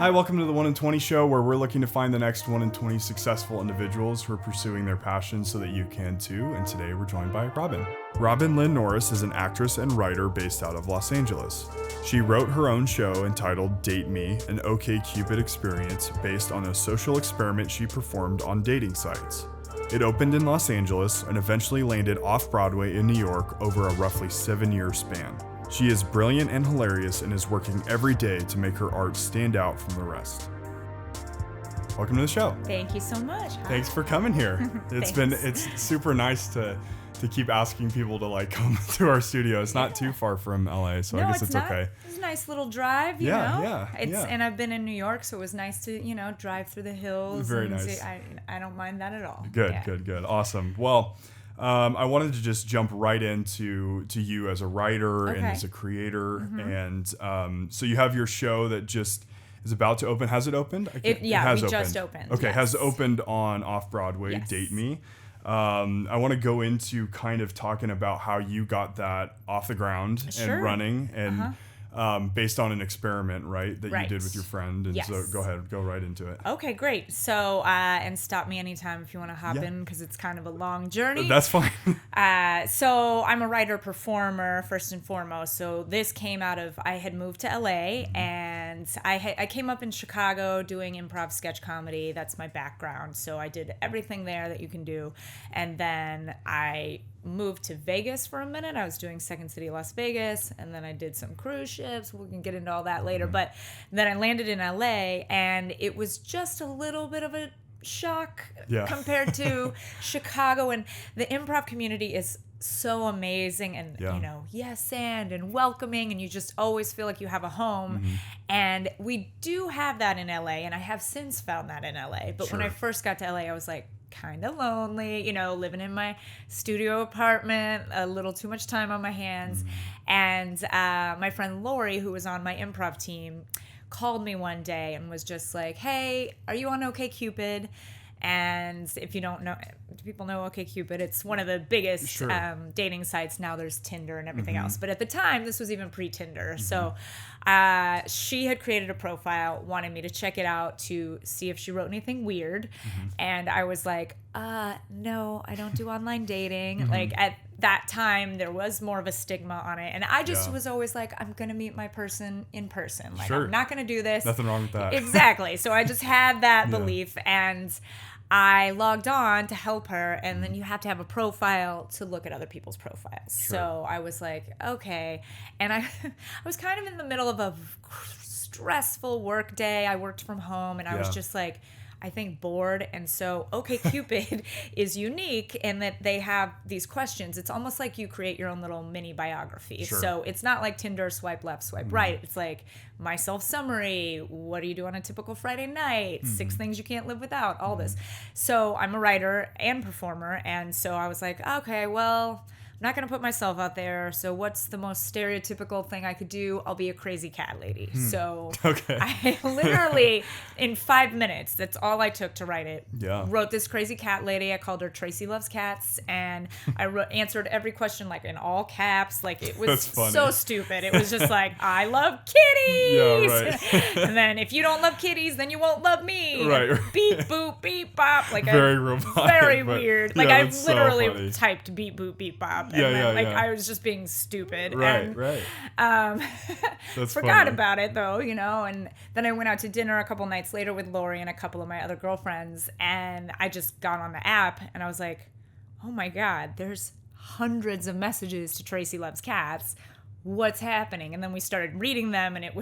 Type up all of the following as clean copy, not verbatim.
Hi, welcome to the 1 in 20 show, where we're looking to find the next 1 in 20 successful individuals who are pursuing their passions so that you can too. And today we're joined by Robyn. Robyn Lynne Norris is an actress and writer based out of Los Angeles. She wrote her own show entitled Date Me, an OK Cupid Experience based on a social experiment she performed on dating sites. It opened in Los Angeles and eventually landed Off-Broadway in New York over a roughly 7-year span. She is brilliant and hilarious and is working every day to make her art stand out from the rest. Welcome to the show. Thank you so much. Hi. Thanks for coming here. It's super nice to keep asking people to come to our studio. It's not too far from LA, so I guess it's okay. It's a nice little drive, you know. Yeah. And I've been in New York, so it was nice to, drive through the hills. Very nice. I don't mind that at all. Good. Awesome. Well, I wanted to just jump right into you as a writer and as a creator. Mm-hmm. And so you have your show that just is about to open. Has it opened? It has just opened. Okay, yes. Has opened on Off-Broadway, yes. Date Me. I want to go into kind of talking about how you got that off the ground and running and based on an experiment, right, that you did with your friend. And so go ahead, go right into it. Okay, great. So, and stop me anytime if you want to hop in because it's kind of a long journey. That's fine. So I'm a writer performer first and foremost. So this came out of, I had moved to LA and I came up in Chicago doing improv sketch comedy. That's my background. So I did everything there that you can do. And then I moved to Vegas for a minute. I was doing Second City Las Vegas, and then I did some cruise ships. We can get into all that later. But then I landed in LA, and it was just a little bit of a shock compared to Chicago. And the improv community is so amazing and, yes and welcoming, and you just always feel like you have a home. Mm-hmm. And we do have that in LA, and I have since found that in LA. But when I first got to LA, I was like, kind of lonely, living in my studio apartment, a little too much time on my hands. And my friend Lori, who was on my improv team, called me one day and was just like, hey, are you on OK Cupid? And if you don't know, do people know OK Cupid? It's one of the biggest dating sites. Now there's Tinder and everything else. But at the time, this was even pre-Tinder. So she had created a profile, wanted me to check it out to see if she wrote anything weird. And I was like, no, I don't do online dating. Like at that time, there was more of a stigma on it. And I just was always like, I'm going to meet my person in person. Like, I'm not going to do this. Nothing wrong with that. Exactly. So I just had that belief. And I logged on to help her, and then you have to have a profile to look at other people's profiles. So I was like, okay. And I was kind of in the middle of a stressful work day. I worked from home, and I was just like, I think bored. And so OKCupid is unique in that they have these questions. It's almost like you create your own little mini biography. So it's not like Tinder, swipe left, swipe right. It's like my self-summary. What do you do on a typical Friday night? 6 things you can't live without, all this. So I'm a writer and performer. And so I was like, okay, well, I'm not going to put myself out there. So what's the most stereotypical thing I could do? I'll be a crazy cat lady. So I literally, in 5 minutes, that's all I took to write it. Wrote this crazy cat lady. I called her Tracy Loves Cats. And I answered every question like in all caps. Like it was so stupid. It was just like, I love kitties. And then if you don't love kitties, then you won't love me. Beep, boop, beep, bop. Like very robotic. Very weird. Like I literally typed beep, boop, beep, bop. And then, I was just being stupid. Forgot about it though, and then I went out to dinner a couple nights later with Lori and a couple of my other girlfriends, and I just got on the app and I was like, oh my God, there's hundreds of messages to Tracy Loves Cats. What's happening? And then we started reading them, and it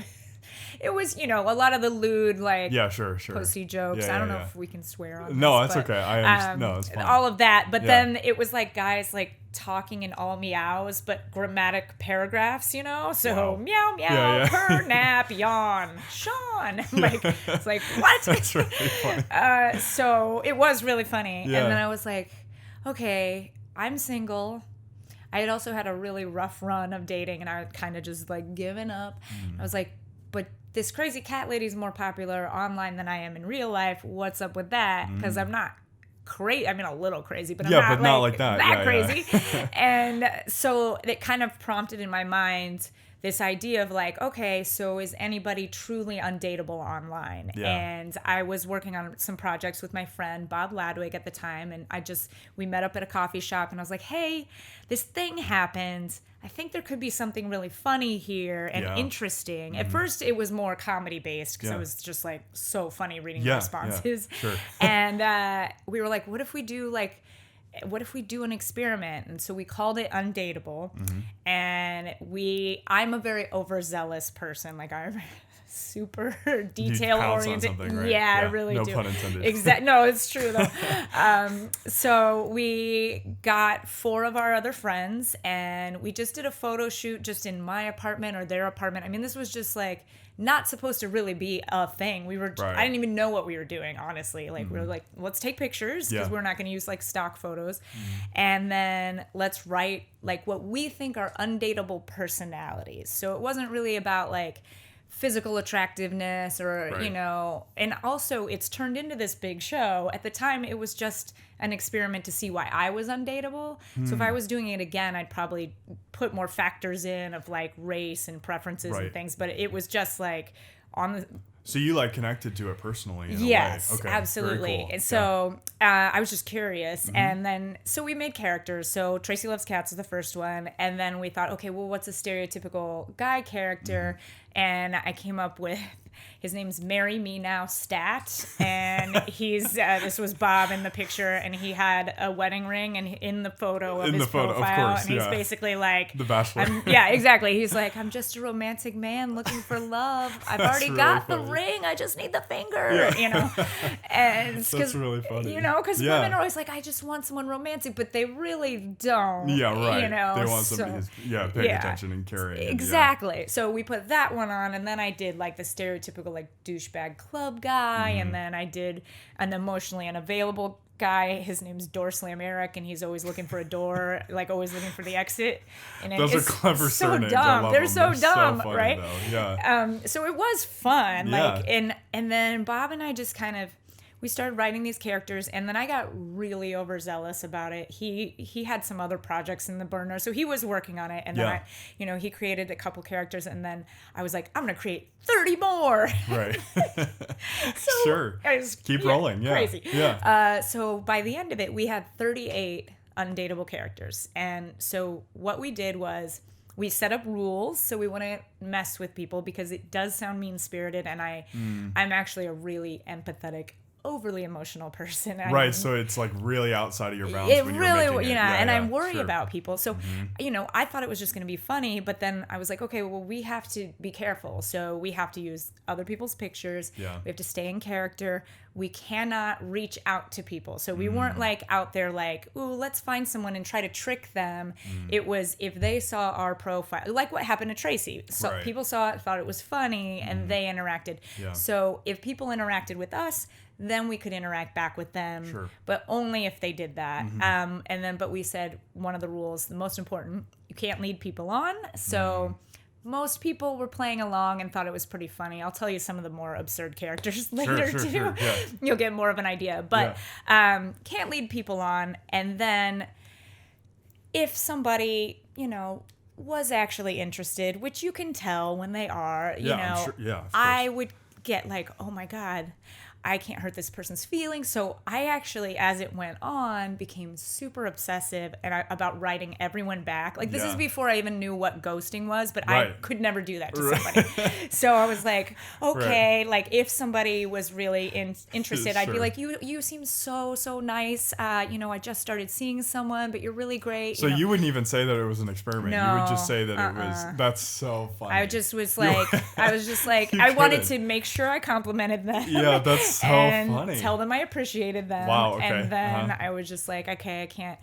was a lot of the lewd, pussy jokes. I don't know if we can swear on this. No, that's okay. No, it's fine. All of that. But then it was like guys like talking in all meows, but grammatic paragraphs, So meow, meow, purr, nap, yawn, Sean. It's like, what? That's really funny. So it was really funny. And then I was like, okay, I'm single. I had also had a really rough run of dating, and I had kind of just given up. I was like, but this crazy cat lady's more popular online than I am in real life. What's up with that? Because I'm not crazy. I mean, a little crazy, but I'm not like that crazy. And so it kind of prompted in my mind this idea of like, okay, so is anybody truly undateable online? Yeah. And I was working on some projects with my friend Bob Ladwig at the time, and we met up at a coffee shop, and I was like, hey, this thing happened. I think there could be something really funny here and interesting. At first, it was more comedy based because it was just like so funny reading the responses. Yeah, sure. And we were like, what if we do an experiment? And so we called it Undateable. And I'm a very overzealous person. Like, I'm super detail oriented. Right? Yeah, I really do. No pun intended. Exactly. No, it's true though. So we got 4 of our other friends, and we just did a photo shoot just in my apartment or their apartment. I mean, this was just like not supposed to really be a thing. I didn't even know what we were doing, honestly. Like, we were like, let's take pictures because we're not going to use like stock photos. And then let's write like what we think are undateable personalities. So it wasn't really about like physical attractiveness or, you know, and also it's turned into this big show. At the time, it was just an experiment to see why I was undateable. So if I was doing it again, I'd probably put more factors in of like race and preferences and things, but it was just like on the... So you like connected to it personally in a way. Yes, Okay, absolutely. very cool. And so I was just curious. And then, so we made characters. So Tracy Loves Cats is the first one. And then we thought, okay, well, what's a stereotypical guy character? And I came up with, his name's Marry Me Now Stat. And he's, this was Bob in the picture, and he had a wedding ring and in the photo of his profile. Of course, and he's basically like... The Bachelor. Yeah, exactly. He's like, I'm just a romantic man looking for love. I've already really got funny. the ring. I just need the finger, you know? And That's really funny. You know, because women are always like, I just want someone romantic, but they really don't. Yeah, right. You know? They want somebody who's paying attention and caring. Exactly. So we put that one on, and then I did like the stereotypical like douchebag club guy, and then I did an emotionally unavailable guy. His name's Door Slam Eric, and he's always looking for a door, like always looking for the exit. And those are clever so surnames. dumb. I love They're them. so dumb, so funny, right? Though. Yeah. So it was fun. Yeah. Like, and then Bob and I just kind of, we started writing these characters, and then I got really overzealous about it. He had some other projects in the burner, so he was working on it, and then he created a couple characters, and then I was like, I'm gonna create 30 more. Right. So sure. Keep rolling. Yeah. Crazy. Yeah. So by the end of it, we had 38 undateable characters, and so what we did was, we set up rules, so we wouldn't mess with people because it does sound mean-spirited, and I'm actually a really empathetic, overly emotional person. Right, so it's like really outside of your bounds when you're making it. And I worry about people. So, I thought it was just going to be funny, but then I was like, okay, well, we have to be careful. So we have to use other people's pictures. Yeah. We have to stay in character. We cannot reach out to people. So we weren't like out there like, ooh, let's find someone and try to trick them. It was if they saw our profile, like what happened to Tracy. So people saw it, thought it was funny, and they interacted. Yeah. So if people interacted with us, then we could interact back with them, but only if they did that. But we said one of the rules, the most important, you can't lead people on. So most people were playing along and thought it was pretty funny. I'll tell you some of the more absurd characters later too. Sure. Yeah. You'll get more of an idea, but can't lead people on. And then if somebody, was actually interested, which you can tell when they are, I'm sure. I would get like, oh my God, I can't hurt this person's feelings. So I actually, as it went on, became super obsessive about writing everyone back. Like, this is before I even knew what ghosting was, but I could never do that to somebody. So I was like, okay, like if somebody was really interested, I'd be like, you seem so nice. I just started seeing someone, but you're really great. So you wouldn't even say that it was an experiment. No, you would just say that it was, that's so funny. I just was like, I wanted to make sure I complimented them. Yeah, that's so funny. Tell them I appreciated them. Wow, okay. And then I was just like, okay, I can't.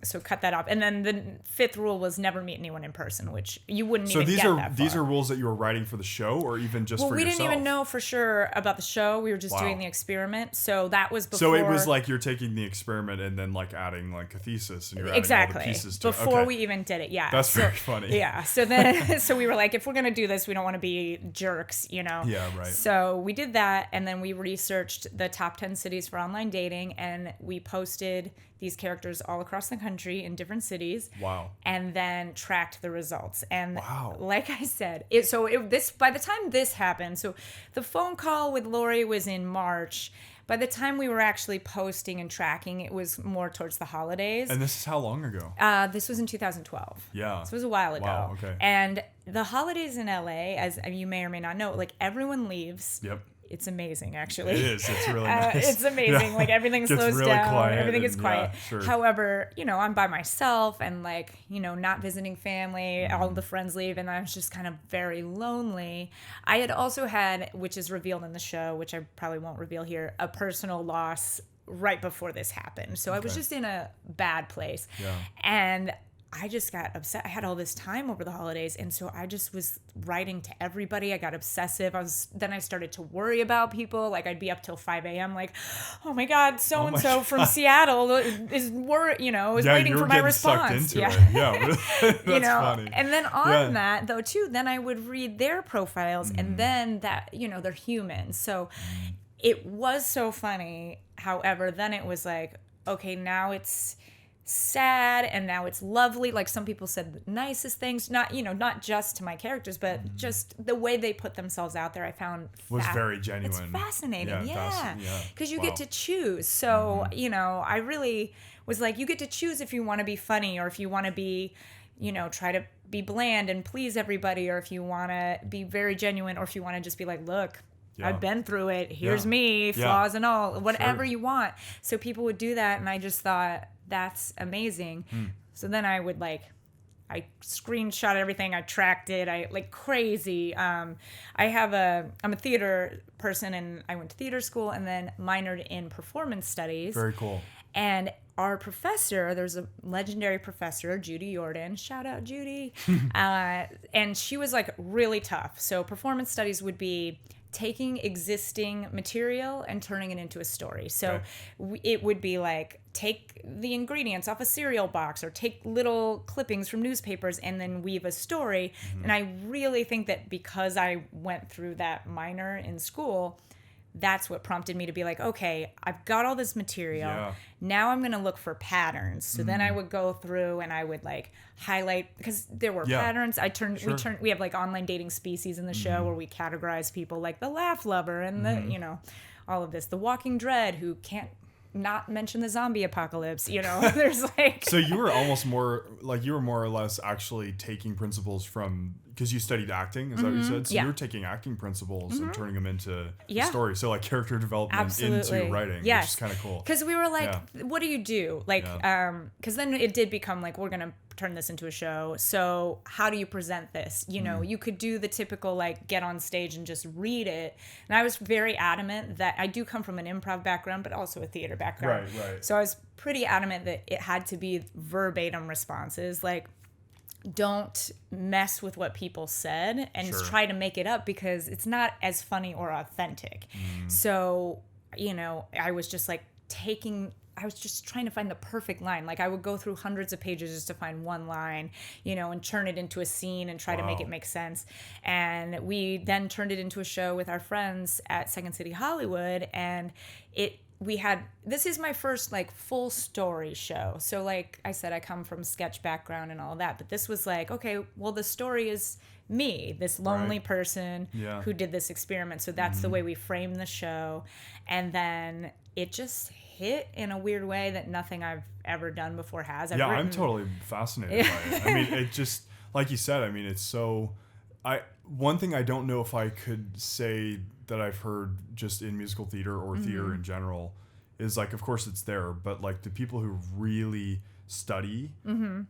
So cut that off. And then the 5th rule was never meet anyone in person, which you wouldn't even get that far. So these are rules that you were writing for the show, or even just for yourself? Well, we didn't even know for sure about the show. We were just doing the experiment. So that was before. So it was like you're taking the experiment and then like adding like a thesis, and you're adding all the pieces to it. Before we even did it, yeah. That's very funny. Yeah. So then, so we were like, if we're gonna do this, we don't want to be jerks, Yeah, right. So we did that, and then and we researched the top 10 cities for online dating, and we posted these characters all across the country in different cities. Wow. And then tracked the results. And wow. like I said, by the time this happened, so the phone call with Lori was in March. By the time we were actually posting and tracking, it was more towards the holidays. And this is how long ago? This was in 2012. Yeah. This was a while ago. Wow, okay. And the holidays in LA, as you may or may not know, like everyone leaves. Yep. It's amazing, actually. It is. It's really nice. It's amazing. Yeah. Like everything slows really down. Quiet Everything is quiet. Yeah, sure. However, I'm by myself and like, not visiting family. All the friends leave and I was just kind of very lonely. I had also had, which is revealed in the show, which I probably won't reveal here, a personal loss right before this happened. So I was just in a bad place. Yeah. And I just got upset. I had all this time over the holidays, and so I just was writing to everybody. I got obsessive. Then I started to worry about people. Like I'd be up till 5 a.m. Like, oh my God, so and so from Seattle is waiting for my response. Yeah. That's funny. And then on that though too, then I would read their profiles, and then that they're human. So it was so funny. However, then it was like, okay, now it's sad and now it's lovely. Like some people said the nicest things, not just to my characters, but just the way they put themselves out there. I found was very genuine. It's fascinating. Yeah. Because you get to choose. So, I really was like, you get to choose if you want to be funny or if you want to be, try to be bland and please everybody, or if you want to be very genuine, or if you want to just be like, look, I've been through it. Here's me, flaws and all, whatever you want. So people would do that. And I just thought, that's amazing. So then I would I screenshot everything. I tracked it. I like crazy. I'm a theater person and I went to theater school and then minored in performance studies. Very cool. And our professor, there's a legendary professor, Judy Jordan, shout out Judy. And she was like really tough. So performance studies would be taking existing material and turning it into a story. So it would be like, take the ingredients off a cereal box or take little clippings from newspapers and then weave a story. And I really think that because I went through that minor in school, that's what prompted me to be like, okay, I've got all this material. Yeah. Now I'm going to look for patterns. So then I would go through and I would like highlight, because there were patterns. We have like online dating species in the show where we categorize people like the laugh lover and the, all of this, the walking dread who can't not mention the zombie apocalypse, there's like. So you were almost more or less actually taking principles from, because you studied acting, is that what you said? So you were taking acting principles and turning them into stories. So like character development into writing, which is kind of cool. Because we were like, what do you do? Like, because then it did become like, we're going to turn this into a show. So how do you present this? You could do the typical like get on stage and just read it. And I was very adamant that I do come from an improv background, but also a theater background. Right. So I was pretty adamant that it had to be verbatim responses. Like, don't mess with what people said and try to make it up because it's not as funny or authentic. So, I was just like I was just trying to find the perfect line. Like I would go through hundreds of pages just to find one line, and turn it into a scene and try to make it make sense. And we then turned it into a show with our friends at Second City Hollywood. And this is my first like full story show. So like I said, I come from sketch background and all that, but this was like, okay, well the story is me, this lonely person who did this experiment. So that's the way we framed the show. And then it just hit in a weird way that nothing I've ever done before has. I'm totally fascinated by it. I mean, it just, like you said, I mean, it's so, one thing I don't know if I could say that I've heard just in musical theater or theater in general is like, of course it's there, but like the people who really study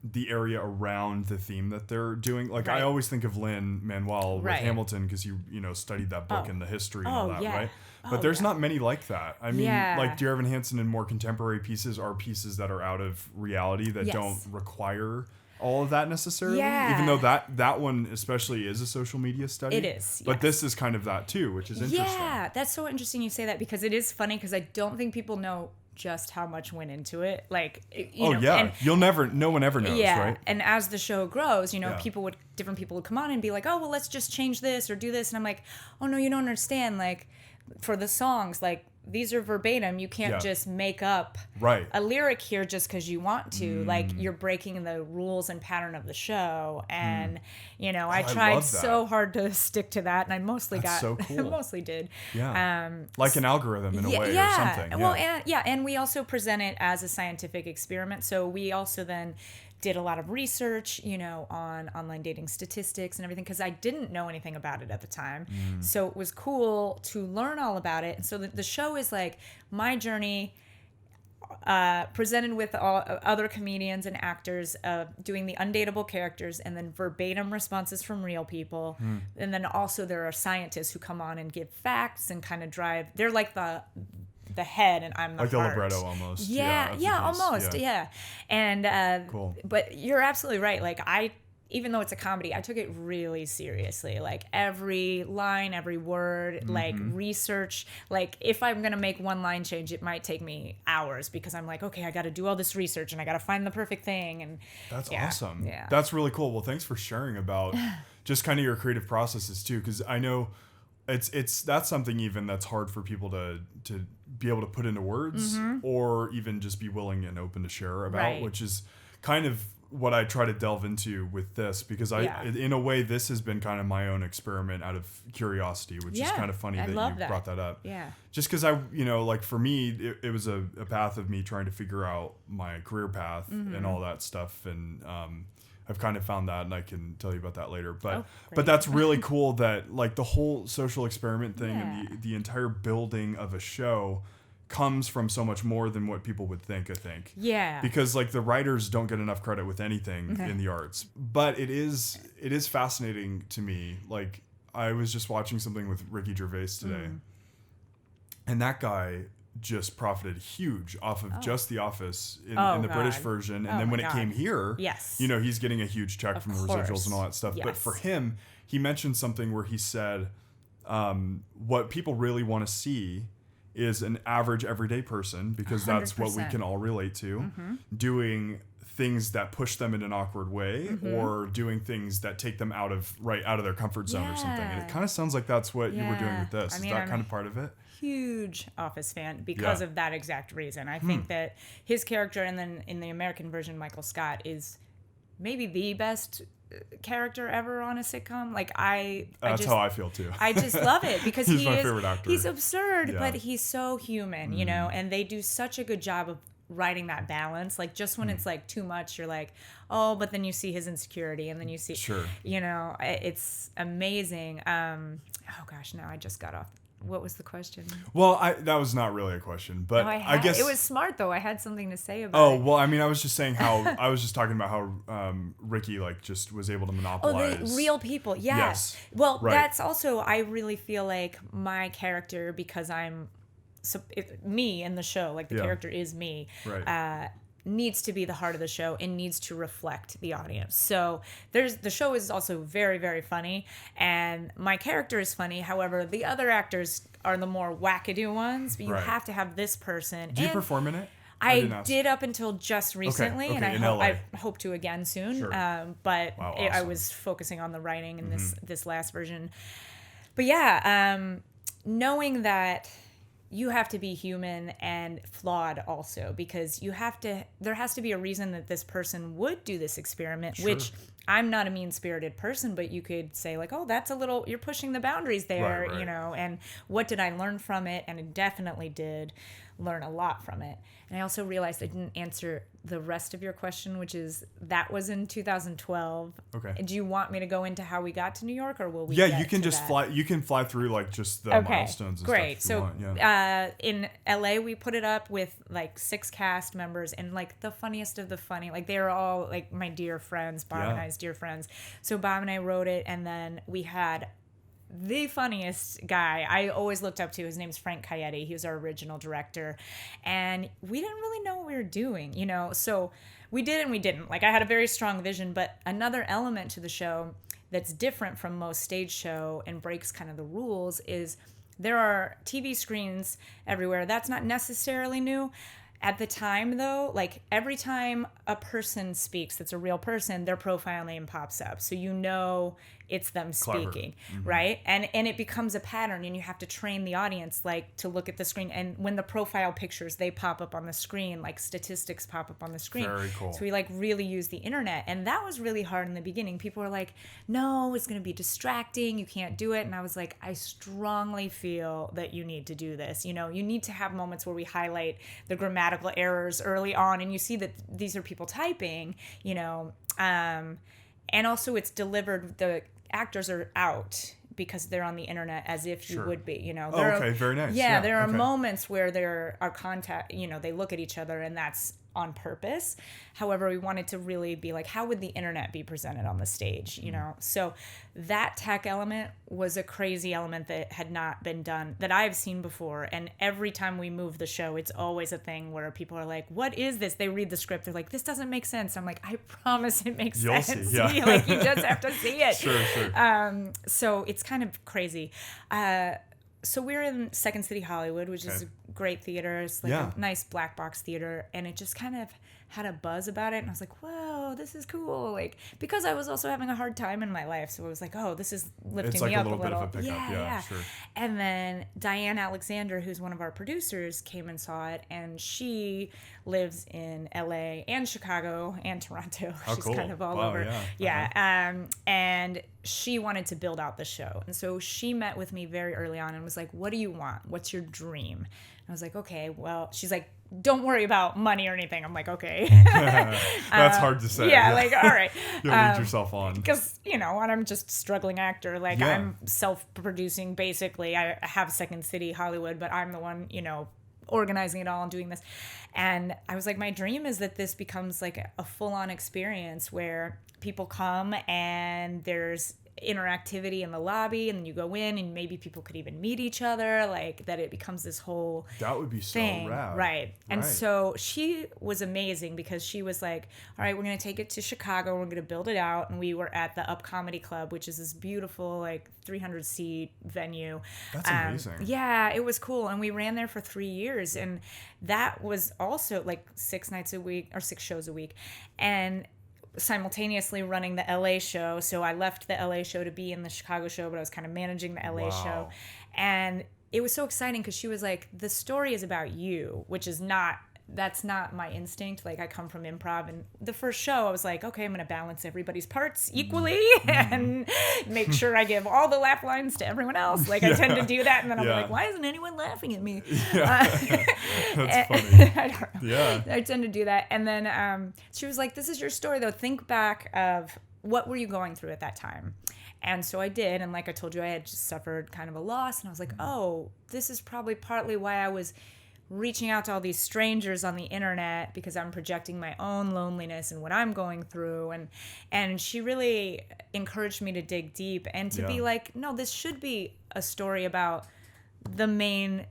the area around the theme that they're doing. Like I always think of Lin-Manuel with Hamilton because you studied that book and the history and all that, right? But there's not many like that. I mean, like Dear Evan Hansen and more contemporary pieces are pieces that are out of reality that don't require all of that necessarily. Yeah. Even though that one especially is a social media study. It is. But this is kind of that too, which is interesting. Yeah, that's so interesting you say that because it is funny because I don't think people know just how much went into it. Like, and no one ever knows, right? And as the show grows, different people would come on and be like, oh, well, let's just change this or do this. And I'm like, oh, no, you don't understand. Like, for the songs, like, these are verbatim. You can't just make up a lyric here just because you want to. Like, you're breaking the rules and pattern of the show. And, you know, I tried so hard to stick to that, and I mostly so cool. mostly did. Yeah. Like an algorithm in a way or something. Well, and we also present it as a scientific experiment. So we also then did a lot of research, you know, on online dating statistics and everything, because I didn't know anything about it at the time. So it was cool to learn all about it. And so the show is like my journey, presented with all other comedians and actors, doing the undateable characters and then verbatim responses from real people. And then also there are scientists who come on and give facts and kind of drive. They're like the head, and I'm the like heart. The libretto almost. Yeah, almost. Yeah. And cool. But you're absolutely right. Like, even though it's a comedy, I took it really seriously. Like, every line, every word, like, research. Like, if I'm going to make one line change, it might take me hours, because I'm like, okay, I got to do all this research and I got to find the perfect thing. And that's awesome. Yeah. That's really cool. Well, thanks for sharing about just kind of your creative processes too, because I know that's something even that's hard for people to be able to put into words, or even just be willing and open to share about, which is kind of what I try to delve into with this, because in a way, this has been kind of my own experiment out of curiosity, which is kind of funny that you brought that up. Yeah. Just because like for me, it was a path of me trying to figure out my career path and all that stuff. And, I've kind of found that, and I can tell you about that later. But that's really cool that, like, the whole social experiment thing and the entire building of a show comes from so much more than what people would think, I think. Yeah. Because, like, the writers don't get enough credit with anything in the arts. But it is fascinating to me. Like, I was just watching something with Ricky Gervais today. And that guy just profited huge off of just The Office in the British version. And then when it came here, you know, he's getting a huge check from the residuals and all that stuff. Yes. But for him, he mentioned something where he said, what people really want to see is an average everyday person, because 100%. That's what we can all relate to, doing things that push them in an awkward way, or doing things that take them out of their comfort zone or something. And it kind of sounds like that's what you were doing with this. Is that kind of part of it? Huge Office fan because of that exact reason. I think that his character, and then in the American version, Michael Scott, is maybe the best character ever on a sitcom. Like, that's how I feel too. I just love it because he's my favorite actor. He's absurd, but he's so human, you know, and they do such a good job of writing that balance. Like, just when it's like too much, you're like, oh, but then you see his insecurity, and then you see, you know, it's amazing. Oh gosh, now I just got off. What was the question? Well, that was not really a question, but I guess it was smart though. I had something to say about it. Oh, well, I mean, I was just saying how I was just talking about how Ricky, like, just was able to monopolize. Oh, the real people. Yes. Well, that's also, I really feel like my character, because I'm me in the show, like the character is me. Right. Needs to be the heart of the show and needs to reflect the audience. So the show is also very, very funny, and my character is funny. However, the other actors are the more wackadoo ones, but you have to have this person. Do you perform in it? I did up until just recently, and I hope to again soon. Sure. But awesome. I was focusing on the writing in this last version. But yeah, knowing that you have to be human and flawed also, because there has to be a reason that this person would do this experiment, which I'm not a mean-spirited person, but you could say, like, oh, that's you're pushing the boundaries there, you know, and what did I learn from it? And I definitely did learn a lot from it. And I also realized I didn't answer the rest of your question, which is, that was in 2012. Okay. Do you want me to go into how we got to New York, or will we? Yeah, you can just fly. You can fly through, like, just the milestones and great. stuff. So, in LA, we put it up with like 6 cast members, and like the funniest of the funny. Like, they are all like my dear friends, Bob and I's dear friends. So Bob and I wrote it, and then we had the funniest guy I always looked up to. His name's Frank Coyetti. He was our original director, and we didn't really know what we were doing, you know. So we did and we didn't. Like, I had a very strong vision, but another element to the show that's different from most stage show and breaks kind of the rules is there are TV screens everywhere. That's not necessarily new. At the time, though, like every time a person speaks that's a real person, their profile name pops up. So you know it's them speaking, right? And it becomes a pattern, and you have to train the audience like to look at the screen. And when the profile pictures, they pop up on the screen, like statistics pop up on the screen. Very cool. So we like really use the internet. And that was really hard in the beginning. People were like, no, it's going to be distracting. You can't do it. And I was like, I strongly feel that you need to do this. You know, you need to have moments where we highlight the grammatical errors early on, and you see that these are people typing, you know, and also it's delivered, the actors are out because they're on the internet as if you would be, you know. Okay, very nice. Yeah, there are moments where there are contact, you know, they look at each other, and that's on purpose. However, we wanted to really be like, how would the internet be presented on the stage, you know? So that tech element was a crazy element that had not been done, that I've seen before. And every time we move the show, it's always a thing where people are like, what is this? They read the script, they're like, this doesn't make sense. I'm like, I promise it makes You'll sense. See, yeah. Like, you just have to see it. Sure. So it's kind of crazy. So we're in Second City Hollywood, which is a great theater. It's like a nice black box theater, and it just kind of had a buzz about it, and I was like, whoa, this is cool. Like, because I was also having a hard time in my life, so I was like, oh, this is lifting it's like me up a little. Bit of a pickup. Yeah. Sure. And then Diane Alexander, who's one of our producers, came and saw it, and she lives in LA and Chicago and Toronto. She's cool. kind of all over. And she wanted to build out the show. And so she met with me very early on and was like, what do you want? What's your dream? And I was like, okay, well, she's like, don't worry about money or anything. I'm like, okay. That's hard to say. Yeah, like, all right. You'll lead yourself on. Because, you know, I'm just a struggling actor. Like, I'm self-producing, basically. I have Second City Hollywood, but I'm the one, you know, organizing it all and doing this. And I was like, my dream is that this becomes like a full-on experience where people come and there's interactivity in the lobby, and then you go in and maybe people could even meet each other, like that it becomes this whole that would be thing. So rad. Right. And so she was amazing because she was like, all right, we're going to take it to Chicago, we're going to build it out. And we were at the Up Comedy Club, which is this beautiful like 300 seat venue. That's amazing. Yeah, it was cool. And we ran there for 3 years, and that was also like 6 nights a week or 6 shows a week, and simultaneously running the LA show. So I left the LA show to be in the Chicago show, but I was kind of managing the LA show. And it was so exciting because she was like, the story is about you, which is not, that's not my instinct. Like, I come from improv, and the first show I was like, okay, I'm going to balance everybody's parts equally and make sure I give all the laugh lines to everyone else. Like, I tend to do that, and then I'm like, why isn't anyone laughing at me? That's funny. I don't know. Yeah. I tend to do that. And then she was like, this is your story, though. Think back of what were you going through at that time? And so I did. And like I told you, I had just suffered kind of a loss. And I was like, oh, this is probably partly why I was reaching out to all these strangers on the internet, because I'm projecting my own loneliness and what I'm going through. And she really encouraged me to dig deep and to be like, no, this should be a story about the main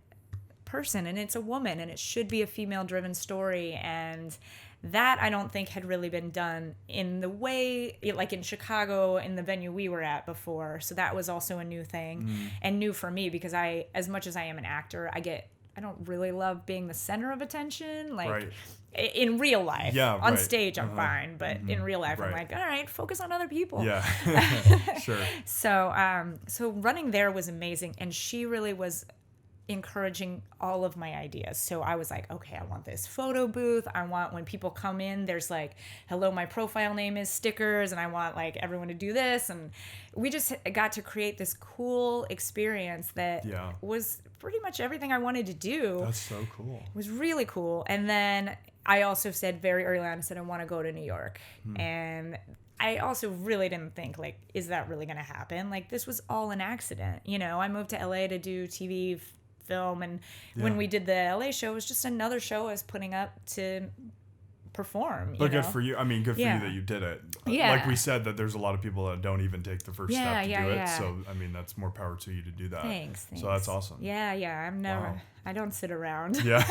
person, and it's a woman, and it should be a female-driven story. And that I don't think had really been done in the way, like in Chicago, in the venue we were at before. So that was also a new thing, and new for me, because I, as much as I am an actor, I don't really love being the center of attention. Like in real life, on stage, I'm fine. But in real life, I'm like, all right, focus on other people. Yeah, sure. So running there was amazing. And she really was encouraging all of my ideas. So I was like, okay, I want this photo booth. I want, when people come in, there's like, hello, my profile name is stickers, and I want like everyone to do this. And we just got to create this cool experience that was pretty much everything I wanted to do. That's so cool. It was really cool. And then I also said very early on, I said, I want to go to New York. And I also really didn't think, like, is that really going to happen? Like, this was all an accident. You know, I moved to LA to do TV, film, and when we did the LA show, it was just another show I was putting up to perform. But good for you. I mean, good for you that you did it. Yeah. Like we said, that there's a lot of people that don't even take the first step to do it. So, I mean, that's more power to you to do that. Thanks. So that's awesome. Yeah. I'm never... Wow. I don't sit around. Yeah.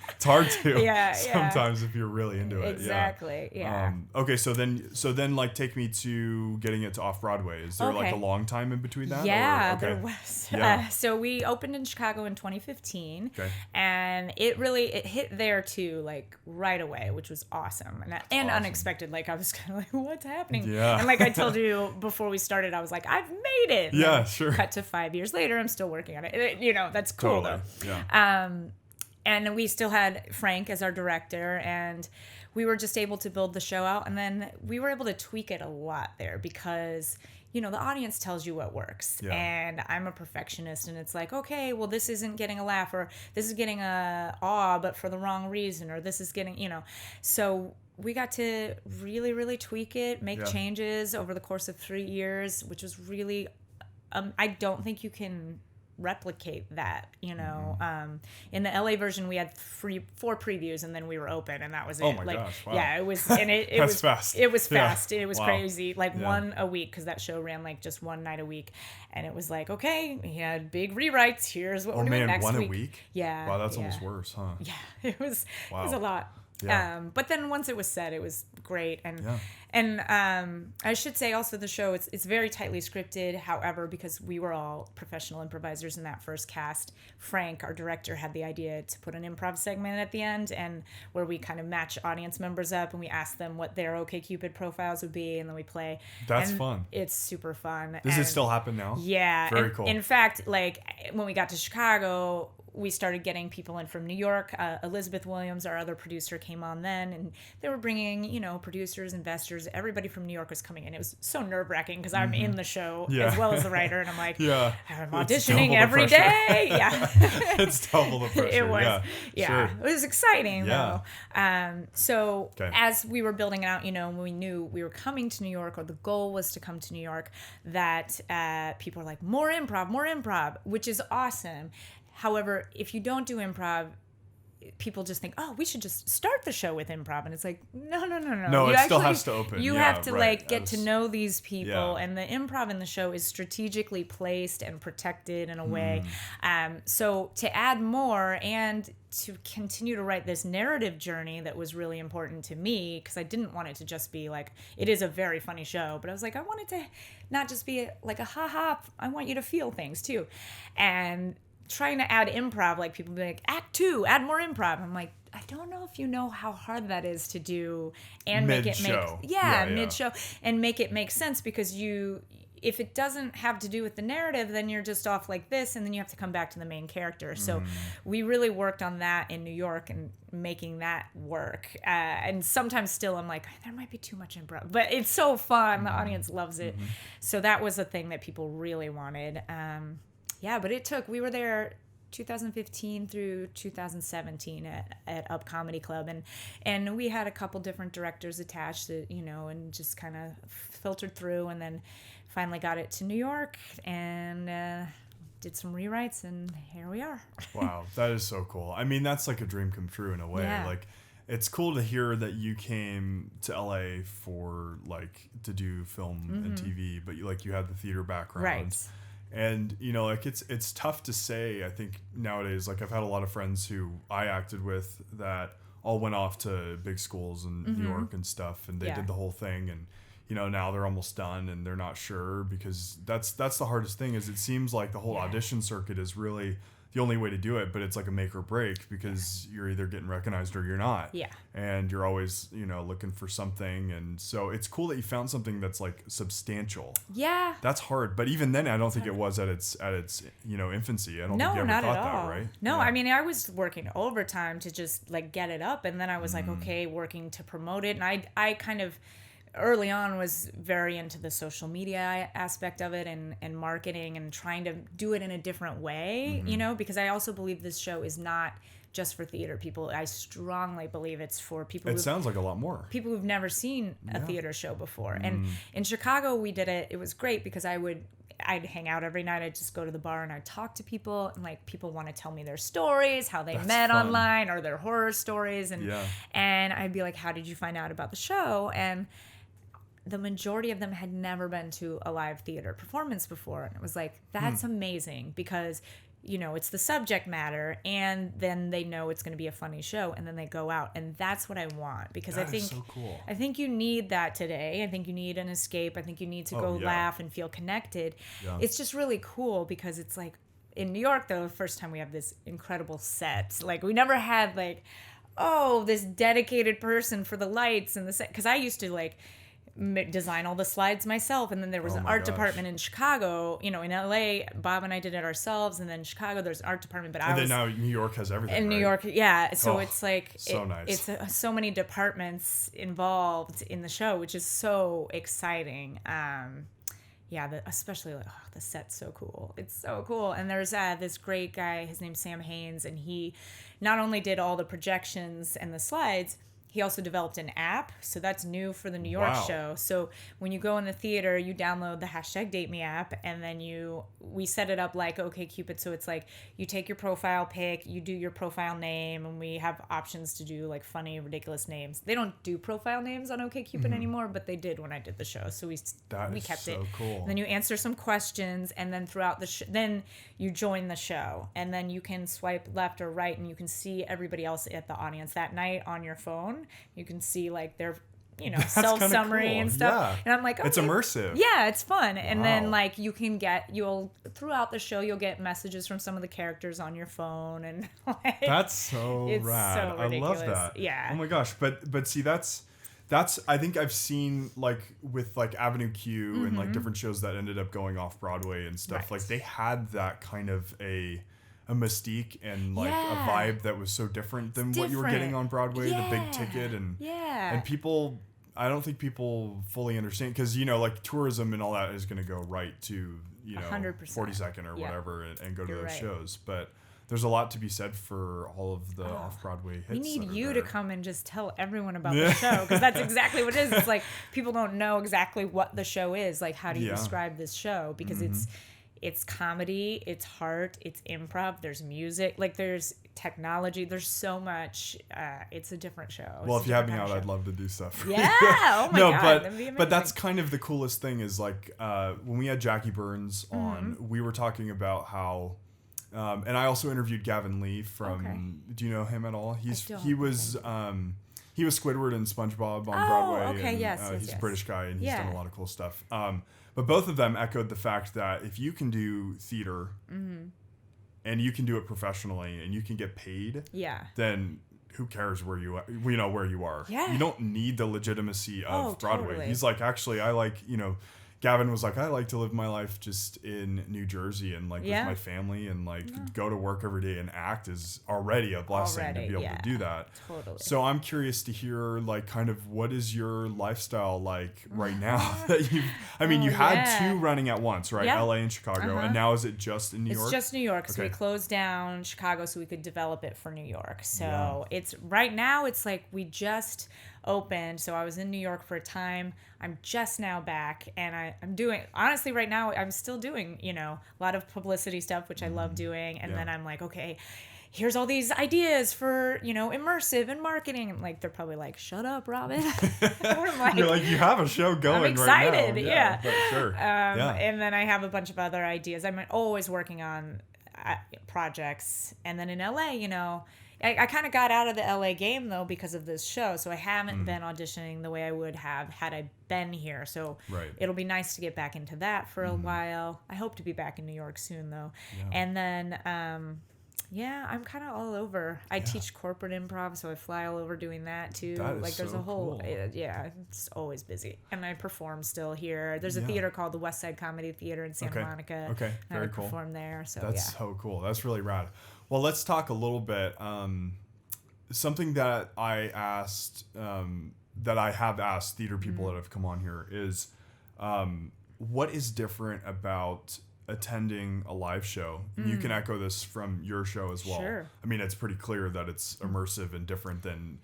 It's hard to. Yeah. Sometimes if you're really into it. Exactly. Yeah. Okay. So then like take me to getting it to Off-Broadway. Is there like a long time in between that? Yeah, there was. Yeah. So we opened in Chicago in 2015. Okay. And it hit there too, like right away, which was awesome and unexpected. Like I was kind of like, what's happening? Yeah. And like I told you before we started, I was like, I've made it. Yeah, and sure. Cut to 5 years later, I'm still working on it. You know, that's cool Totally. though. Yeah. And we still had Frank as our director, and we were just able to build the show out. And then we were able to tweak it a lot there because, you know, the audience tells you what works. Yeah. And I'm a perfectionist, and it's like, okay, well, this isn't getting a laugh, or this is getting a awe, but for the wrong reason, or this is getting, you know. So we got to really, really tweak it, make changes over the course of 3 years, which was really, I don't think you can replicate that, you know. In the LA version we had 4 previews and then we were open, and that was it. Oh my gosh, wow. Yeah, it was, and it was fast. It was fast. Yeah. It was crazy. Like one a week, because that show ran like just one night a week, and it was like, okay, he had big rewrites, here's what we're doing next week. One a week? Yeah. Wow, that's almost worse, huh? Yeah, it was a lot. Yeah. But then once it was set, it was great. And I should say also the show, it's very tightly scripted. However, because we were all professional improvisers in that first cast, Frank, our director, had the idea to put an improv segment at the end, and where we kind of match audience members up and we ask them what their OKCupid profiles would be, and then we play. That's fun. It's super fun. Does it still happen now? Yeah. Very cool. In fact, like when we got to Chicago, we started getting people in from New York. Elizabeth Williams, our other producer, came on then, and they were bringing, you know, producers, investors, everybody from New York was coming in. It was so nerve-wracking because I'm in the show as well as the writer, and I'm like, I'm auditioning every day. Yeah. It's double the pressure. It was. Yeah. Sure. It was exciting though. So Okay. as we were building it out, you know, when we knew we were coming to New York, or the goal was to come to New York, that people were like, more improv, which is awesome. However, if you don't do improv, people just think, oh, we should just start the show with improv. And it's like, no. No, it still has to open. You have to get to know these people. Yeah. And the improv in the show is strategically placed and protected in a way. So to add more and to continue to write this narrative journey that was really important to me, because I didn't want it to just be like, it is a very funny show, but I was like, I want it to not just be like a ha-ha. I want you to feel things too. And trying to add improv, like people be like, Act 2, add more improv. I'm like, I don't know if you know how hard that is to do and mid-show. Mid-show, and make it make sense, because if it doesn't have to do with the narrative, then you're just off like this, and then you have to come back to the main character. So we really worked on that in New York and making that work. And sometimes still I'm like, there might be too much improv, but it's so fun. The audience loves it. So that was a thing that people really wanted. But we were there 2015 through 2017 at Up Comedy Club, and we had a couple different directors attached, you know, and just kind of filtered through, and then finally got it to New York and did some rewrites, and here we are. Wow, that is so cool. I mean, that's like a dream come true in a way. Yeah. Like, it's cool to hear that you came to LA for like to do film and TV, but you had the theater background. Right. And, you know, like it's tough to say, I think nowadays, like I've had a lot of friends who I acted with that all went off to big schools in New York and stuff, and they did the whole thing, and, you know, now they're almost done and they're not sure, because that's the hardest thing. Is it seems like the whole audition circuit is really the only way to do it, but it's like a make or break, because you're either getting recognized or you're not. Yeah. And you're always, you know, looking for something. And so it's cool that you found something that's like substantial. Yeah. That's hard. But even then, I don't think it was at its you know, infancy. I don't think you ever not thought at all. that, right? No, Yeah. I mean, I was working overtime to just like get it up, and then I was like, okay, working to promote it. And I kind of early on was very into the social media aspect of it, and marketing, and trying to do it in a different way, you know, because I also believe this show is not just for theater people. I strongly believe it's for people. It sounds like a lot more. People who've never seen a theater show before. And in Chicago, we did it. It was great because I would I'd hang out every night. I'd just go to the bar and I'd talk to people, and like people want to tell me their stories, how they met fun. online, or their horror stories, and Yeah. and I'd be like, how did you find out about the show? And the majority of them had never been to a live theater performance before, and it was like, that's amazing, because you know, it's the subject matter, and then they know it's going to be a funny show, and then they go out, and that's what I want, because That I think is so cool. I think you need that today. I think you need an escape. I think you need to go laugh and feel connected. Yeah. It's just really cool, because it's like in New York, though, the first time we have this incredible set. Like, we never had like, oh, this dedicated person for the lights and the set, because I used to like design all the slides myself, and then there was an art department in Chicago. You know, in LA, Bob and I did it ourselves, and then in Chicago there's an art department, but And then now New York has everything. in New York, yeah. So it's like so nice. It's so many departments involved in the show, which is so exciting. Especially like, the set's so cool. It's so cool. And there's this great guy. His name's Sam Haynes, and he not only did all the projections and the slides, he also developed an app, so that's new for the New York show. So when you go in the theater, you download the #DateMe app, and then we set it up like OK Cupid. So it's like you take your profile pic, you do your profile name, and we have options to do like funny, ridiculous names. They don't do profile names on OK Cupid anymore, but they did when I did the show. So we kept so it. Cool. And then you answer some questions, and then throughout the then you join the show, and then you can swipe left or right, and you can see everybody else at the audience that night on your phone. You can see like their, self summary cool. and stuff. Yeah. And I'm like, okay. It's immersive. Yeah, it's fun. And then like throughout the show, you'll get messages from some of the characters on your phone, and like, that's so it's rad. so ridiculous. I love that. Yeah. Oh my gosh. But see, that's I think I've seen like with like Avenue Q and like different shows that ended up going off Broadway and stuff. Right. Like they had that kind of a mystique and like a vibe that was so different than what you were getting on Broadway, the big ticket, and people, I don't think people fully understand, because like tourism and all that is going to go right to 100%. 42nd or whatever and go to You're those right. shows, but there's a lot to be said for all of the off-Broadway hits. We need that are you there. to come and just tell everyone about the show, because that's exactly what it is. It's like people don't know exactly what the show is. Like, how do you describe this show? Because it's comedy, it's heart, it's improv, there's music, like there's technology, there's so much. It's a different show. Well, if you have me out, I'd love to do stuff. Yeah. Oh my God. That'd be amazing. But that's kind of the coolest thing is like when we had Jackie Burns on, we were talking about how, and I also interviewed Gavin Lee from. Do you know him at all? He was Squidward and SpongeBob on Broadway. Okay. And, Yes. he's a British guy, and he's done a lot of cool stuff. But both of them echoed the fact that if you can do theater and you can do it professionally and you can get paid, then who cares where you are? Yeah. You don't need the legitimacy of Broadway. Totally. He's like, actually, I like, Gavin was like, I like to live my life just in New Jersey and like with my family, and like go to work every day and act is already a blessing to be able to do that. Totally. So I'm curious to hear like kind of what is your lifestyle like right now that you had two running at once, right? Yeah. LA and Chicago, and now is it just in New York? It's just New York. So Okay. we closed down Chicago so we could develop it for New York. So it's right now it's like we just opened. So I was in New York for a time. I'm just now back, and I'm doing, honestly right now I'm still doing, a lot of publicity stuff, which I love doing. And then I'm like, okay, here's all these ideas for, immersive and marketing. And like, they're probably like, shut up, Robyn. I'm like, You're like, you have a show going I'm excited. right now. Yeah. But sure. And then I have a bunch of other ideas. I'm always working on projects. And then in LA, I kind of got out of the LA game though because of this show, so I haven't been auditioning the way I would have had I been here. So it'll be nice to get back into that for a while. I hope to be back in New York soon though. And then I'm kind of all over. I teach corporate improv, so I fly all over doing that too. That is like there's so a whole cool. it's always busy. And I perform still here. There's a theater called the West Side Comedy Theater in Santa Monica. Okay, and very I cool. perform there. So That's so cool. That's really rad. Well, let's talk a little bit. Something that I asked, that I have asked theater people that have come on here is, what is different about attending a live show? And you can echo this from your show as well. Sure. I mean, it's pretty clear that it's immersive and different than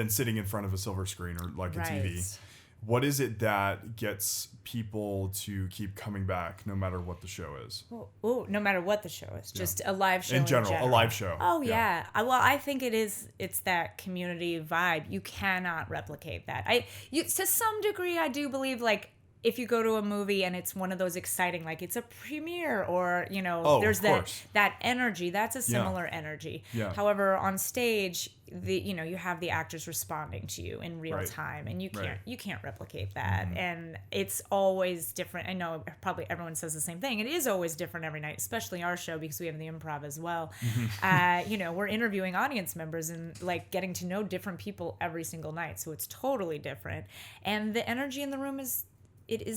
sitting in front of a silver screen or like a TV. what is it that gets people to keep coming back no matter what the show is? Oh, no matter what the show is, just a live show in general. A live show. Oh yeah. Well, I think it's that community vibe. You cannot replicate that. To some degree, I do believe, like, if you go to a movie and it's one of those exciting, like it's a premiere, or there's that energy. That's a similar energy. Yeah. However, on stage, you have the actors responding to you in real time, and you can't replicate that. Mm-hmm. And it's always different. I know probably everyone says the same thing. It is always different every night, especially our show, because we have the improv as well. Mm-hmm. We're interviewing audience members and like getting to know different people every single night, so it's totally different. And the energy in the room is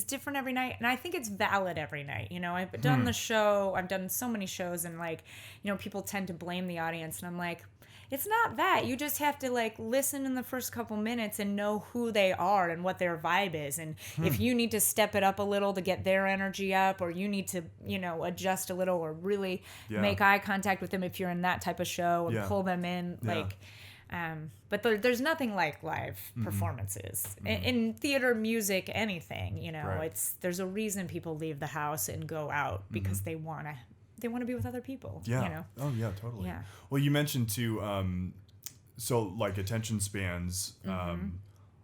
different every night, and I think it's valid every night. I've done the show, I've done so many shows, and like, people tend to blame the audience, and I'm like, it's not that. You just have to like listen in the first couple minutes and know who they are and what their vibe is, and if you need to step it up a little to get their energy up, or you need to adjust a little, or really make eye contact with them if you're in that type of show, and pull them in, like. But there's nothing like live performances in theater, music, anything. There's a reason people leave the house and go out, because they want to be with other people. Yeah. Oh yeah, totally. Yeah. Well, you mentioned too, so like attention spans.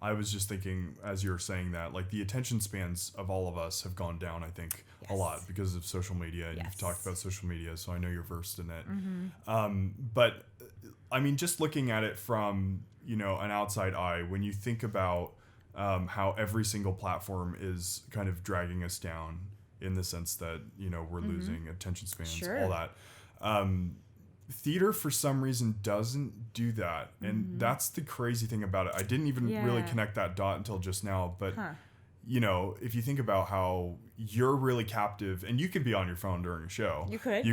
I was just thinking as you were saying that, like the attention spans of all of us have gone down, I think, a lot because of social media. And you've talked about social media, so I know you're versed in it. But I mean, just looking at it from, an outside eye, when you think about how every single platform is kind of dragging us down in the sense that, we're losing attention spans, all that. Theater, for some reason, doesn't do that. And that's the crazy thing about it. I didn't even really connect that dot until just now. But, if you think about how you're really captive, and you could be on your phone during a show. You could.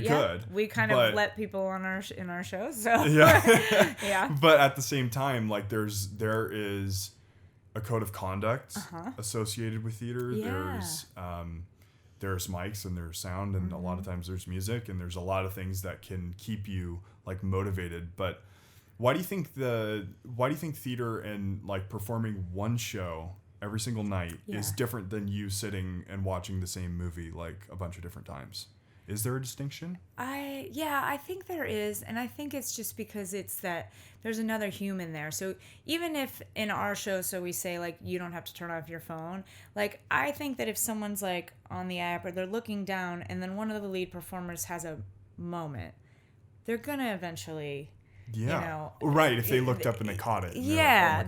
We kind of let people on in our shows. So. Yeah. But at the same time, like there is a code of conduct associated with theater. Yeah. There's mics and there's sound, and a lot of times there's music, and there's a lot of things that can keep you like motivated. But why do you think theater and like performing one show every single night is different than you sitting and watching the same movie like a bunch of different times? Is there a distinction? I think there is, and I think it's just because it's that there's another human there. So even if in our show, so we say like you don't have to turn off your phone, like I think that if someone's like on the app or they're looking down, and then one of the lead performers has a moment, they're gonna eventually, right, if they looked up and they caught it. Yeah,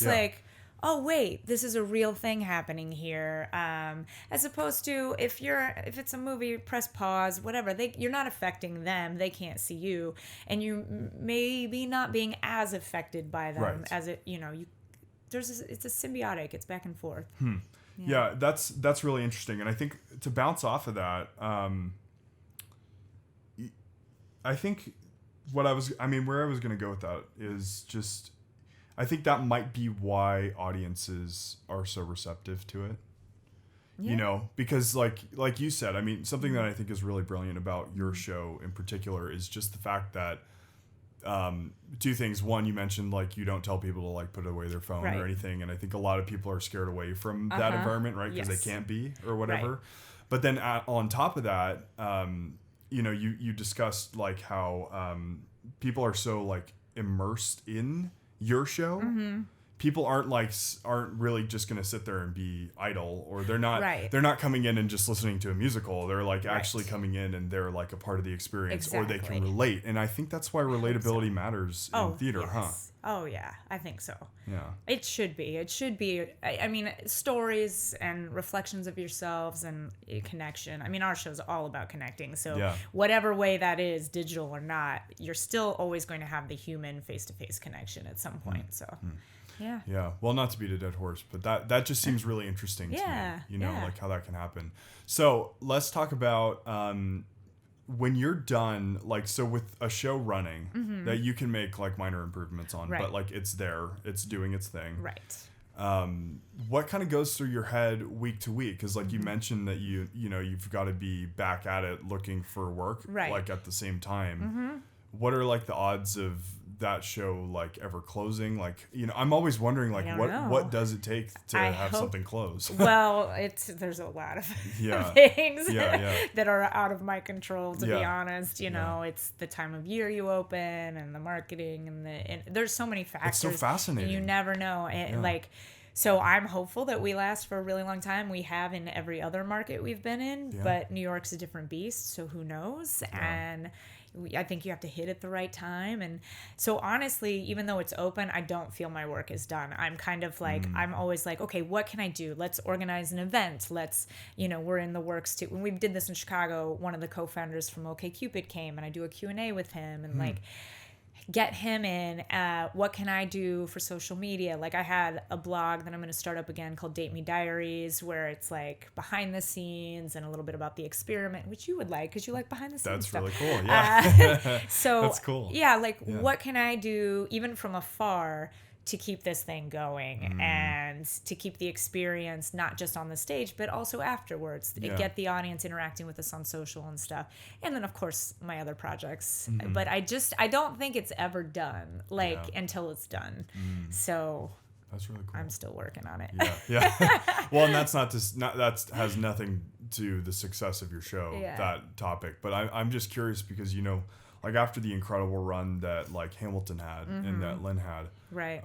like, oh wait, this is a real thing happening here. As opposed to if it's a movie, press pause, whatever. You're not affecting them. They can't see you, and you maybe not being as affected by them as it. It's a symbiotic. It's back and forth. Yeah, that's really interesting, and I think to bounce off of that, I think where I was going to go with that is just. I think that might be why audiences are so receptive to it. Because like you said, I mean, something that I think is really brilliant about your show in particular is just the fact that two things. One, you mentioned like you don't tell people to like put away their phone or anything, and I think a lot of people are scared away from that environment, right? Because they can't be or whatever. Right. But then on top of that, you discussed like how people are so like immersed in your show. People aren't really just going to sit there and be idle, or they're not coming in and just listening to a musical. They're like actually coming in and they're like a part of the experience, or they can relate. And I think that's why relatability matters in theater, huh? Oh yeah, I think so. Yeah. It should be. I mean, stories and reflections of yourselves and connection. I mean, our show's all about connecting. So whatever way that is, digital or not, you're still always going to have the human face-to-face connection at some point. So. Yeah. Yeah. Well, not to beat a dead horse, but that just seems really interesting to me. Like how that can happen. So let's talk about when you're done, like, so with a show running that you can make like minor improvements on, but like it's doing its thing. Right. What kind of goes through your head week to week? Because like you mentioned that you've got to be back at it looking for work, like at the same time. What are like the odds of Yeah. show like ever closing? Like, I'm always wondering like what does it take to have something close? Well, there's a lot of Yeah. things Yeah. that are out of my control, to be Yeah. honest. It's the time of year you open and the marketing and there's so many factors. It's so fascinating. And you never know. And so I'm hopeful that we last for a really long time. We have in every other market we've been in, but New York's a different beast, so who knows? Yeah. And I think you have to hit at the right time. And so honestly, even though it's open, I don't feel my work is done. I'm kind of like, I'm always like, okay, what can I do? Let's organize an event. We're in the works too. When we did this in Chicago, one of the co-founders from OK Cupid came and I do a Q&A with him and like, get him in. What can I do for social media? Like I had a blog that I'm going to start up again called Date Me Diaries, where it's like behind the scenes and a little bit about the experiment, which you would like because you like behind the scenes That's stuff. really cool. Yeah. So that's cool. Yeah. What can I do even from afar to keep this thing going and to keep the experience not just on the stage but also afterwards, get the audience interacting with us on social and stuff, and then of course my other projects. But I don't think it's ever done until it's done. So that's really cool. I'm still working on it. Yeah. Well, and that has nothing to the success of your show, that topic, but I'm just curious because like after the incredible run that like Hamilton had and that Lynn had, right?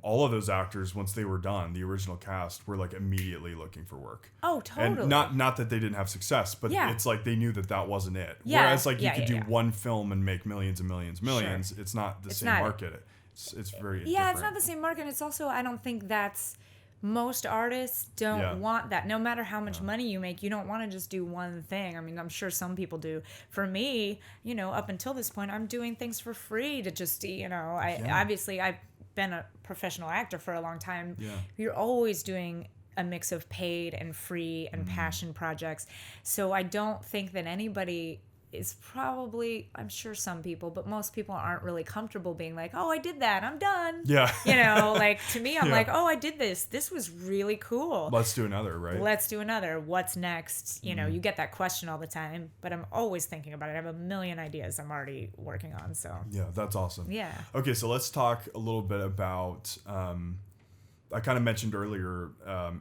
All of those actors, once they were done, the original cast were like immediately looking for work. Oh, totally. And not that they didn't have success, but it's like they knew that wasn't it. Yeah. Whereas like you could do one film and make millions and millions. Sure. It's not the same market. It's very different. It's not the same market. It's also, I don't think most artists don't want that. No matter how much money you make, you don't want to just do one thing. I mean, I'm sure some people do. For me, up until this point, I'm doing things for free to just, obviously I've been a professional actor for a long time. Yeah. You're always doing a mix of paid and free and passion projects. So I don't think that anybody is probably, I'm sure some people, but most people aren't really comfortable being like, oh, I did that, I'm done. Yeah. Like to me, I'm like, oh, I did this. This was really cool. Let's do another, right? Let's do another. What's next? You get that question all the time, but I'm always thinking about it. I have a million ideas I'm already working on. So yeah, that's awesome. Yeah. Okay, so let's talk a little bit about, I kind of mentioned earlier,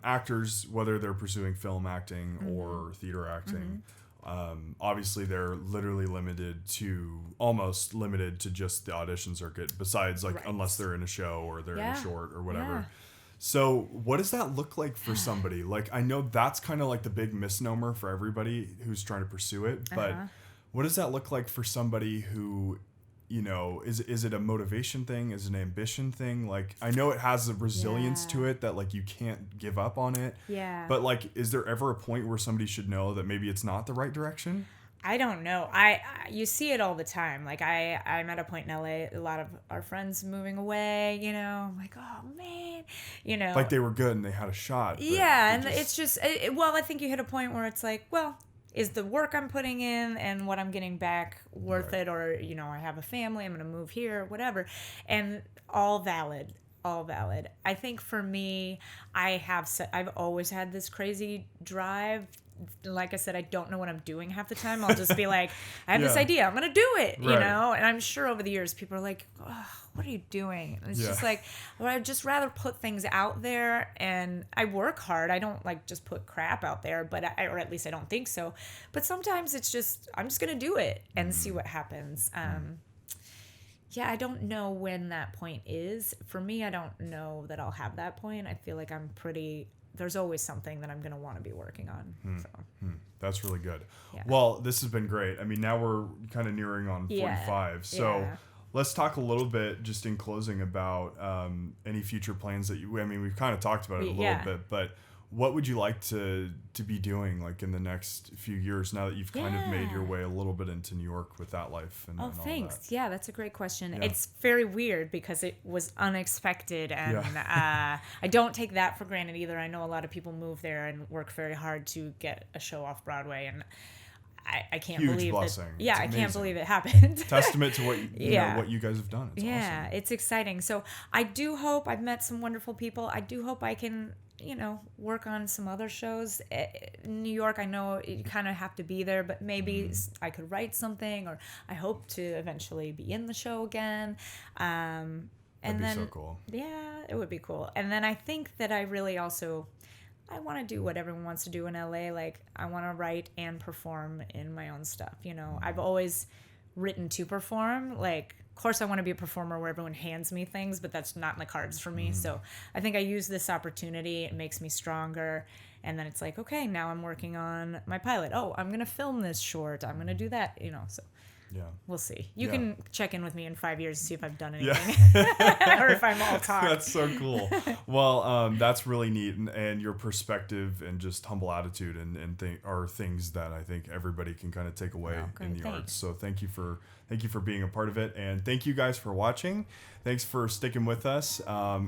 actors, whether they're pursuing film acting or theater acting. Obviously they're literally almost limited to just the audition circuit, besides unless they're in a show or they're in a short or whatever. Yeah. So what does that look like for somebody? Like, I know that's kind of like the big misnomer for everybody who's trying to pursue it, but what does that look like for somebody who, is it a motivation thing? Is it an ambition thing? Like, I know it has a resilience to it that like you can't give up on it. Yeah. But like, is there ever a point where somebody should know that maybe it's not the right direction? I don't know. You see it all the time. Like I'm at a point in LA, a lot of our friends moving away, I'm like, oh man, like they were good and they had a shot. Yeah. And it's just, I think you hit a point where it's like, well, is the work I'm putting in and what I'm getting back worth it? Or, I have a family, I'm going to move here, whatever. And all valid. I think for me, I've always had this crazy drive. Like I said, I don't know what I'm doing half the time. I'll just be like, I have this idea, I'm going to do it, And I'm sure over the years, people are like, oh, what are you doing? And it's just like, I'd just rather put things out there, and I work hard. I don't like just put crap out there, or at least I don't think so. But sometimes it's just, I'm just going to do it and see what happens. I don't know when that point is. For me, I don't know that I'll have that point. I feel like there's always something that I'm going to want to be working on. That's really good. Yeah. Well, this has been great. I mean, now we're kind of nearing on 45. So let's talk a little bit just in closing about any future plans that we've kind of talked about it a little bit, but what would you like to be doing like in the next few years now that you've kind of made your way a little bit into New York with that life? And all thanks. That? Yeah, that's a great question. Yeah. It's very weird because it was unexpected, and I don't take that for granted either. I know a lot of people move there and work very hard to get a show off Broadway, and I can't believe blessing. That. Yeah, I can't believe it happened. Testament to what what you guys have done. It's awesome. It's exciting. So I do hope I've met some wonderful people. I do hope I can work on some other shows. In New York, I know you kind of have to be there, but maybe I could write something, or I hope to eventually be in the show again. And That'd be then, so cool. Yeah, it would be cool. And then I think that I really also, I want to do what everyone wants to do in LA. Like, I want to write and perform in my own stuff. I've always written to perform. Like, of course, I want to be a performer where everyone hands me things, but that's not in the cards for me. So I think I use this opportunity. It makes me stronger. And then it's like, okay, now I'm working on my pilot. Oh, I'm going to film this short. I'm going to do that, so. Yeah. We'll see. You can check in with me in 5 years to see if I've done anything, or if I'm all talk. That's so cool. Well, that's really neat, and your perspective and just humble attitude are things that I think everybody can kind of take away in the arts. So thank you for being a part of it, and thank you guys for watching. Thanks for sticking with us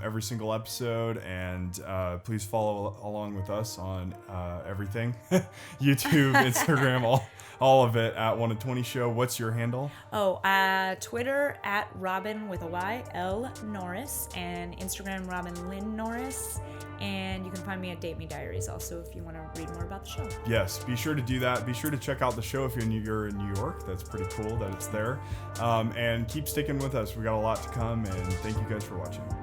every single episode, and please follow along with us on everything, YouTube, Instagram, all of it at 1-20 Show. What's your handle? Twitter at Robyn with a Y, L Norris, and Instagram Robyn Lynne Norris. And you can find me at Date Me Diaries also if you want to read more about the show. Yes, be sure to do that. Be sure to check out the show if you're in New York. That's pretty cool that it's there. And keep sticking with us. We got a lot to come, and thank you guys for watching.